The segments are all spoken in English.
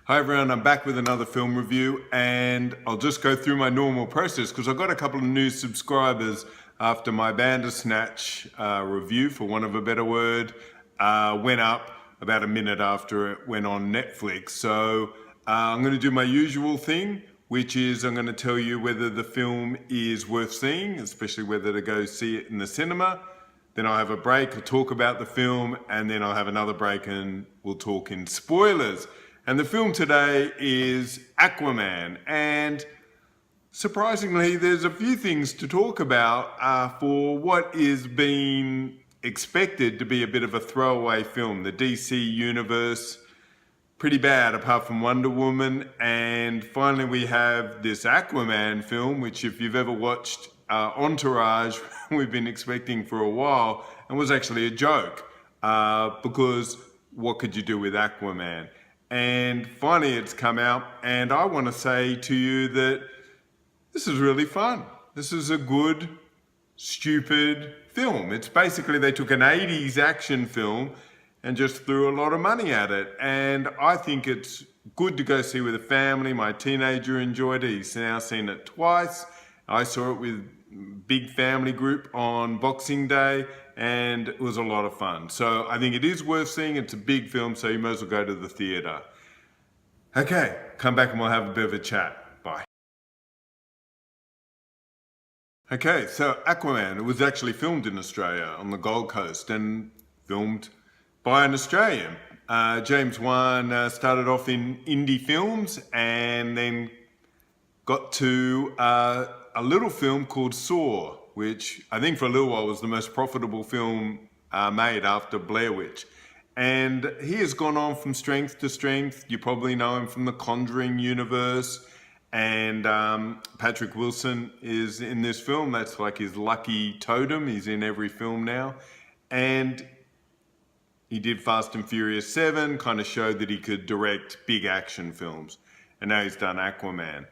Hi everyone, I'm back with another film review and I'll just go through my normal process because I've got a couple of new subscribers after my Bandersnatch review, for want of a better word, went up about a minute after it went on Netflix. So I'm going to do my usual thing, which is I'm going to tell you whether the film is worth seeing, especially whether to go see it in the cinema. Then I'll have a break, I'll talk about the film, and then I'll have another break and we'll talk in spoilers. And the film today is Aquaman, and surprisingly there's a few things to talk about for what is being expected to be a bit of a throwaway film. The DC universe, pretty bad apart from Wonder Woman, and finally we have this Aquaman film, which if you've ever watched Entourage, we've been expecting for a while, and was actually a joke, because what could you do with Aquaman? And finally it's come out, and I want to say to you that this is really fun. This is a good, stupid film. It's basically, they took an 80s action film and just threw a lot of money at it. And I think it's good to go see with a family. My teenager enjoyed it. He's now seen it twice. I saw it with big family group on Boxing Day, and it was a lot of fun. So I think it is worth seeing. It's a big film, so you might as well go to the theater. Okay, come back and we'll have a bit of a chat. Bye. Okay, so Aquaman, it was actually filmed in Australia on the Gold Coast and filmed by an Australian. James Wan started off in indie films and then got to a little film called Saw, which I think for a little while was the most profitable film made after Blair Witch. And he has gone on from strength to strength. You probably know him from the Conjuring universe. And Patrick Wilson is in this film. That's like his lucky totem. He's in every film now. And he did Fast and Furious 7, kind of showed that he could direct big action films. And now he's done Aquaman.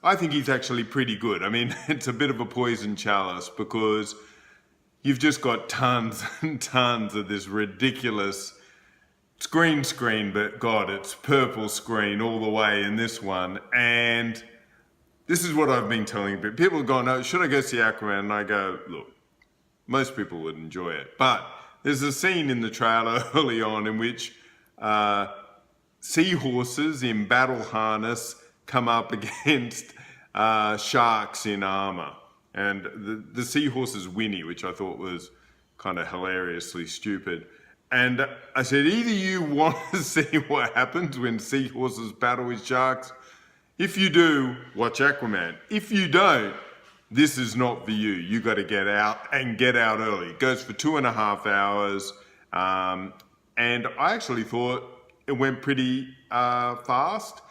I think he's actually pretty good. I mean, it's a bit of a poison chalice because you've just got tons and tons of this ridiculous green screen, but God, it's purple screen all the way in this one. And this is what I've been telling people. People are going, oh, should I go see Aquaman? And I go, look, most people would enjoy it. But there's a scene in the trailer early on in which seahorses in battle harness come up against sharks in armor. And the seahorse is Winnie, which I thought was kind of hilariously stupid. And I said, either you want to see what happens when seahorses battle with sharks. If you do, watch Aquaman. If you don't, this is not for you. You got to get out and get out early. It goes for 2.5 hours. And I actually thought it went pretty fast.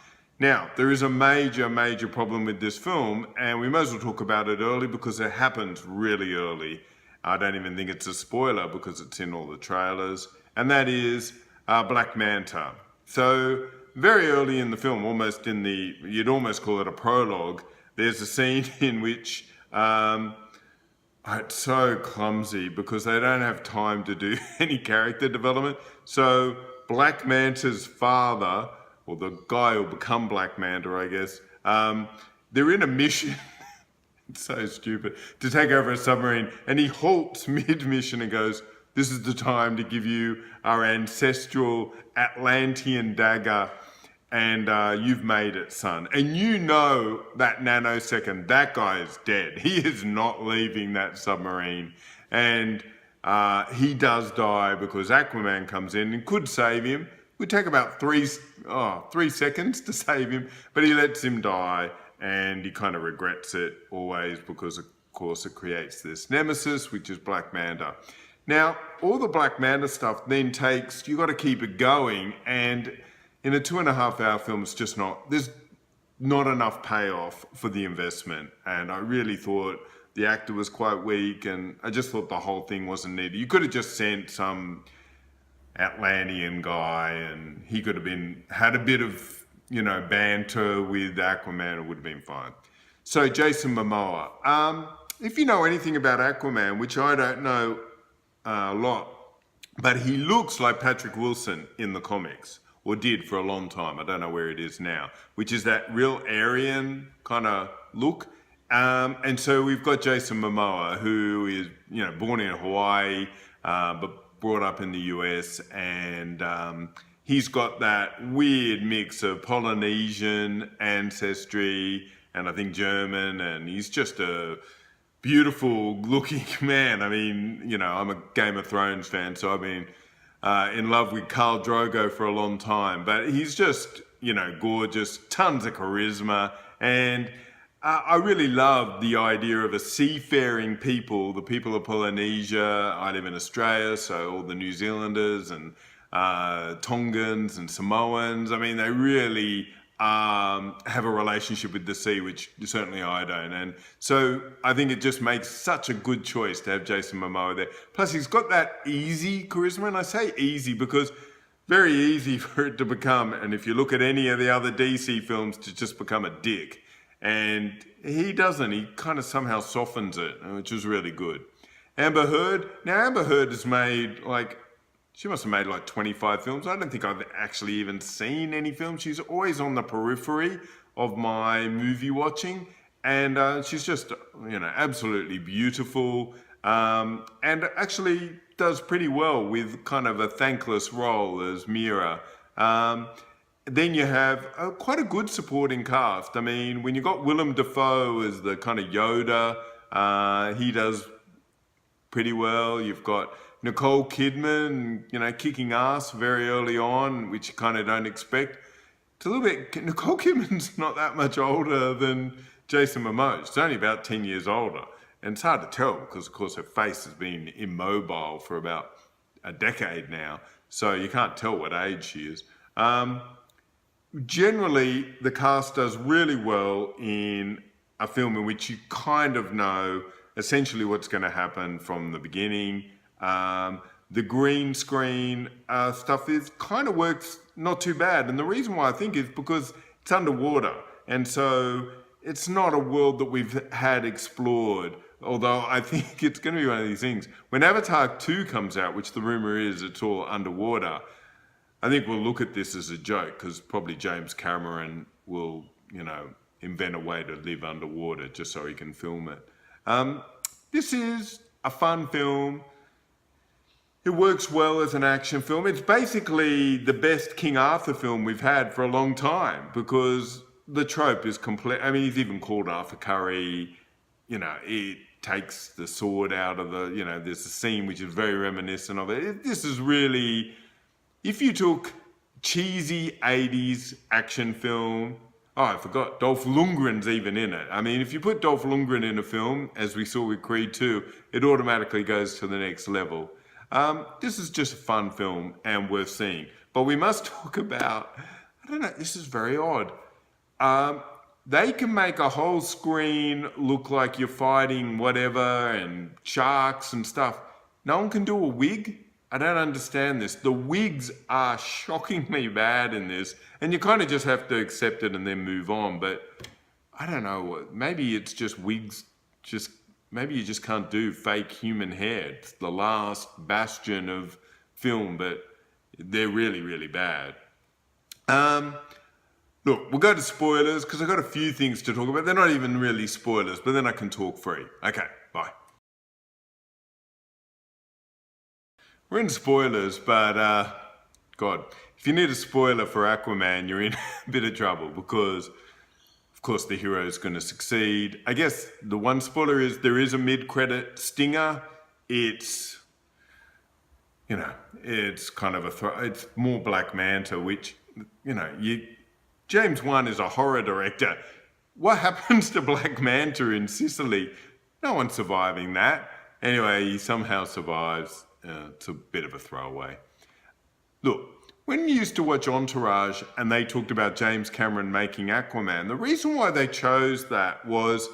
Now, there is a major problem with this film, and we might as well talk about it early because it happens really early. I don't even think it's a spoiler because it's in all the trailers, and that is Black Manta. So very early in the film, almost in the, you'd almost call it a prologue, there's a scene in which it's so clumsy because they don't have time to do any character development. So Black Manta's father, or the guy who'll become Black Manta, I guess, they're in a mission, it's so stupid, to take over a submarine, and he halts mid-mission and goes, this is the time to give you our ancestral Atlantean dagger, and you've made it, son. And you know that nanosecond, that guy is dead. He is not leaving that submarine. And he does die because Aquaman comes in and could save him. It would take about 3 seconds to save him, but he lets him die, and he kind of regrets it always because, of course, it creates this nemesis, which is Black Manta. Now, all the Black Manta stuff then takes, you got to keep it going, and in a 2.5 hour film, it's just not, there's not enough payoff for the investment, and I really thought the actor was quite weak, and I just thought the whole thing wasn't needed. You could have just sent some Atlantean guy, and he could have had a bit of, you know, banter with Aquaman. It would have been fine. So Jason Momoa, if you know anything about Aquaman, which I don't know a lot, but he looks like Patrick Wilson in the comics, or did for a long time. I don't know where it is now, which is that real Aryan kind of look. And so we've got Jason Momoa, who is, born in Hawaii, but brought up in the US, and he's got that weird mix of Polynesian ancestry and I think German, and he's just a beautiful looking man. I mean, I'm a Game of Thrones fan, so I've been in love with Khal Drogo for a long time, but he's just, gorgeous, tons of charisma, and I really love the idea of a seafaring people, the people of Polynesia. I live in Australia, so all the New Zealanders and Tongans and Samoans, I mean, they really have a relationship with the sea, which certainly I don't. And so I think it just makes such a good choice to have Jason Momoa there. Plus, he's got that easy charisma, and I say easy because very easy for it to become, and if you look at any of the other DC films, to just become a dick. And he doesn't. He kind of somehow softens it, which is really good. Amber Heard. Now, Amber Heard has made, she must have made 25 films. I don't think I've actually even seen any films. She's always on the periphery of my movie watching. And she's just, absolutely beautiful. And actually does pretty well with kind of a thankless role as Mira. Then you have quite a good supporting cast. I mean, when you got Willem Dafoe as the kind of Yoda, he does pretty well. You've got Nicole Kidman, kicking ass very early on, which you kind of don't expect. It's a little bit, Nicole Kidman's not that much older than Jason Momoa. She's only about 10 years older. And it's hard to tell because, of course, her face has been immobile for about a decade now. So you can't tell what age she is. Generally, the cast does really well in a film in which you kind of know essentially what's going to happen from the beginning. The green screen stuff kind of works not too bad. And the reason why I think is because it's underwater. And so it's not a world that we've had explored. Although I think it's going to be one of these things. When Avatar 2 comes out, which the rumor is it's all underwater, I think we'll look at this as a joke because probably James Cameron will, invent a way to live underwater just so he can film it. This is a fun film. It works well as an action film. It's basically the best King Arthur film we've had for a long time because the trope is complete. I mean, he's even called Arthur Curry. It takes the sword out of the, there's a scene which is very reminiscent of it. This is really, if you took cheesy 80s action film, I forgot, Dolph Lundgren's even in it. I mean, if you put Dolph Lundgren in a film, as we saw with Creed 2, it automatically goes to the next level. This is just a fun film and worth seeing. But we must talk about, I don't know, this is very odd. They can make a whole screen look like you're fighting whatever and sharks and stuff. No one can do a wig? I don't understand this. The wigs are shockingly bad in this, and you kind of just have to accept it and then move on. But I don't know, maybe it's just wigs, maybe you just can't do fake human hair. It's the last bastion of film, but they're really, really bad. Look, we'll go to spoilers because I've got a few things to talk about. They're not even really spoilers, but then I can talk free. Okay, bye. We're in spoilers, but God, if you need a spoiler for Aquaman, you're in a bit of trouble because, of course, the hero is going to succeed. I guess the one spoiler is there is a mid-credit stinger. It's, it's kind of it's more Black Manta, which, James Wan is a horror director. What happens to Black Manta in Sicily? No one's surviving that. Anyway, he somehow survives. It's a bit of a throwaway. Look, when you used to watch Entourage and they talked about James Cameron making Aquaman, the reason why they chose that was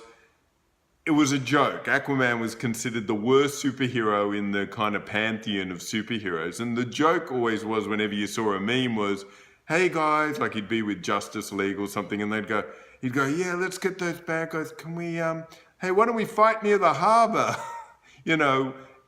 it was a joke. Aquaman was considered the worst superhero in the kind of pantheon of superheroes. And the joke always was, whenever you saw a meme, was, hey guys, like he'd be with Justice League or something, and he'd go, yeah, let's get those bad guys. Can we, hey, why don't we fight near the harbor?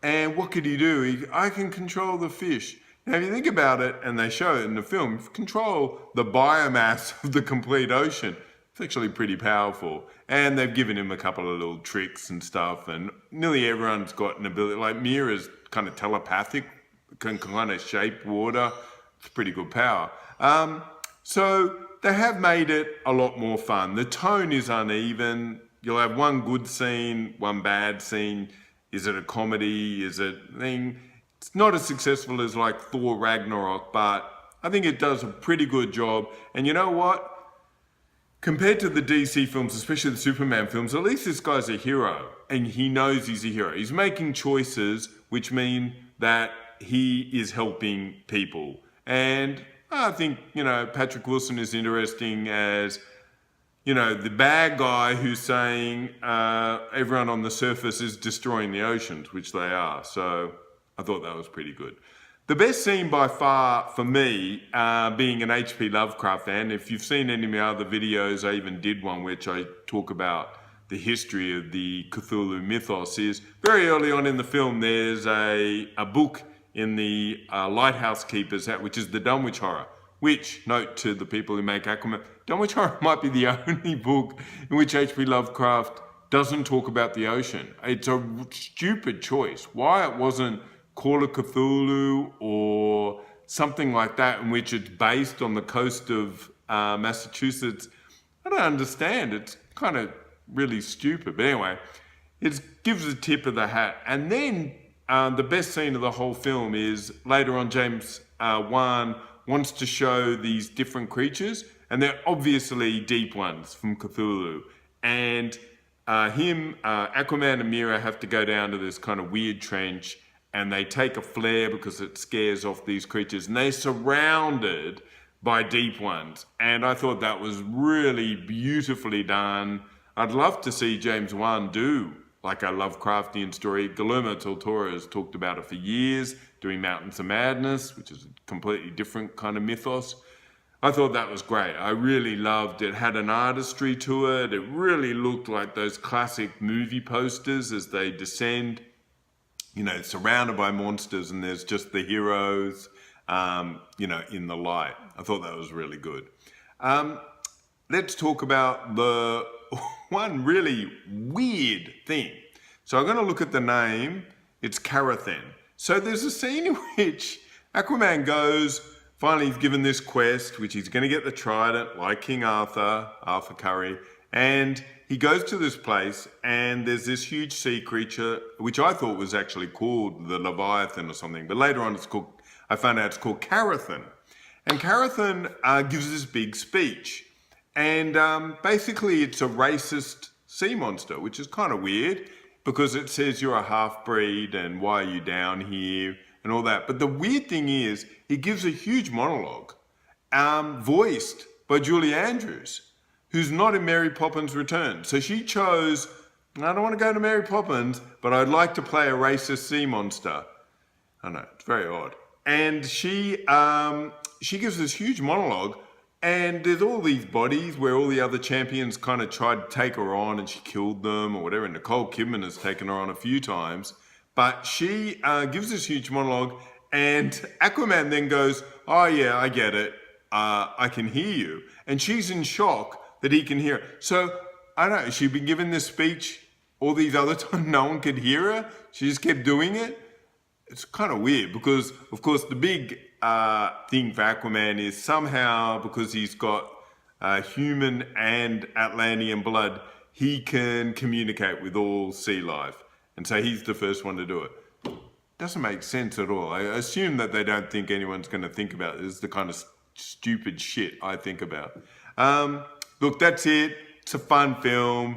And what could he do? I can control the fish. Now, if you think about it, and they show it in the film, if you control the biomass of the complete ocean, it's actually pretty powerful. And they've given him a couple of little tricks and stuff, and nearly everyone's got an ability. Like Mira's kind of telepathic, can kind of shape water. It's pretty good power. So they have made it a lot more fun. The tone is uneven. You'll have one good scene, one bad scene. Is it a comedy? Is it a thing? It's not as successful as like Thor Ragnarok, but I think it does a pretty good job. And you know what? Compared to the DC films, especially the Superman films, at least this guy's a hero and he knows he's a hero. He's making choices which mean that he is helping people. And I think, Patrick Wilson is interesting as, the bad guy who's saying everyone on the surface is destroying the oceans, which they are. So I thought that was pretty good. The best scene by far for me, being an H.P. Lovecraft fan, if you've seen any of my other videos, I even did one which I talk about the history of the Cthulhu mythos, is very early on in the film there's a book in the Lighthouse Keepers, which is the Dunwich Horror, which, note to the people who make Aquaman, Dunwich Horror might be the only book in which H.P. Lovecraft doesn't talk about the ocean. It's a stupid choice. Why it wasn't Call of Cthulhu or something like that, in which it's based on the coast of Massachusetts, I don't understand. It's kind of really stupid. But anyway, it gives a tip of the hat. And then the best scene of the whole film is later on James Wan wants to show these different creatures, and they're obviously deep ones from Cthulhu. And Aquaman and Mira have to go down to this kind of weird trench, and they take a flare because it scares off these creatures, and they're surrounded by deep ones. And I thought that was really beautifully done. I'd love to see James Wan do like a Lovecraftian story. Guillermo del Toro has talked about it for years, doing Mountains of Madness, which is a completely different kind of mythos. I thought that was great. I really loved it. It had an artistry to it. It really looked like those classic movie posters as they descend, surrounded by monsters, and there's just the heroes, in the light. I thought that was really good. Let's talk about the one really weird thing. So I'm going to look at the name. It's Carathen. So there's a scene in which Aquaman goes, finally he's given this quest, which he's going to get the trident like King Arthur Curry, and he goes to this place, and there's this huge sea creature, which I thought was actually called the Leviathan or something, but later on I found out it's called Carathen. And Carathen gives this big speech. And basically it's a racist sea monster, which is kind of weird because it says you're a half-breed and why are you down here and all that. But the weird thing is he gives a huge monologue voiced by Julie Andrews, who's not in Mary Poppins Returns. So she chose, I don't want to go to Mary Poppins, but I'd like to play a racist sea monster. I know, it's very odd. And she gives this huge monologue, and there's all these bodies where all the other champions kind of tried to take her on and she killed them or whatever. And Nicole Kidman has taken her on a few times. But she gives this huge monologue, and Aquaman then goes, oh yeah, I get it. I can hear you. And she's in shock that he can hear her. So, I don't know, she'd been given this speech all these other times, no one could hear her. She just kept doing it. It's kind of weird because, of course, the big thing for Aquaman is somehow, because he's got human and Atlantean blood, he can communicate with all sea life. And so he's the first one to do it. Doesn't make sense at all. I assume that they don't think anyone's going to think about it. This is the kind of stupid shit I think about. Look, that's it. It's a fun film.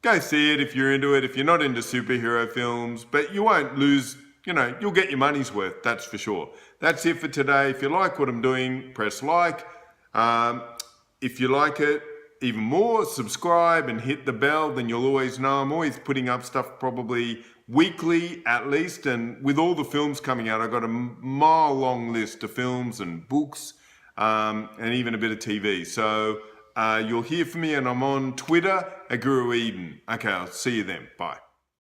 Go see it if you're into it, if you're not into superhero films, but you won't lose, you'll get your money's worth, that's for sure. That's it for today. If you like what I'm doing, press like. If you like it even more, subscribe and hit the bell, then you'll always know I'm always putting up stuff probably weekly at least, and with all the films coming out, I've got a mile-long list of films and books, and even a bit of TV. So you'll hear from me, and I'm on Twitter at Guru Eden. Okay, I'll see you then. Bye.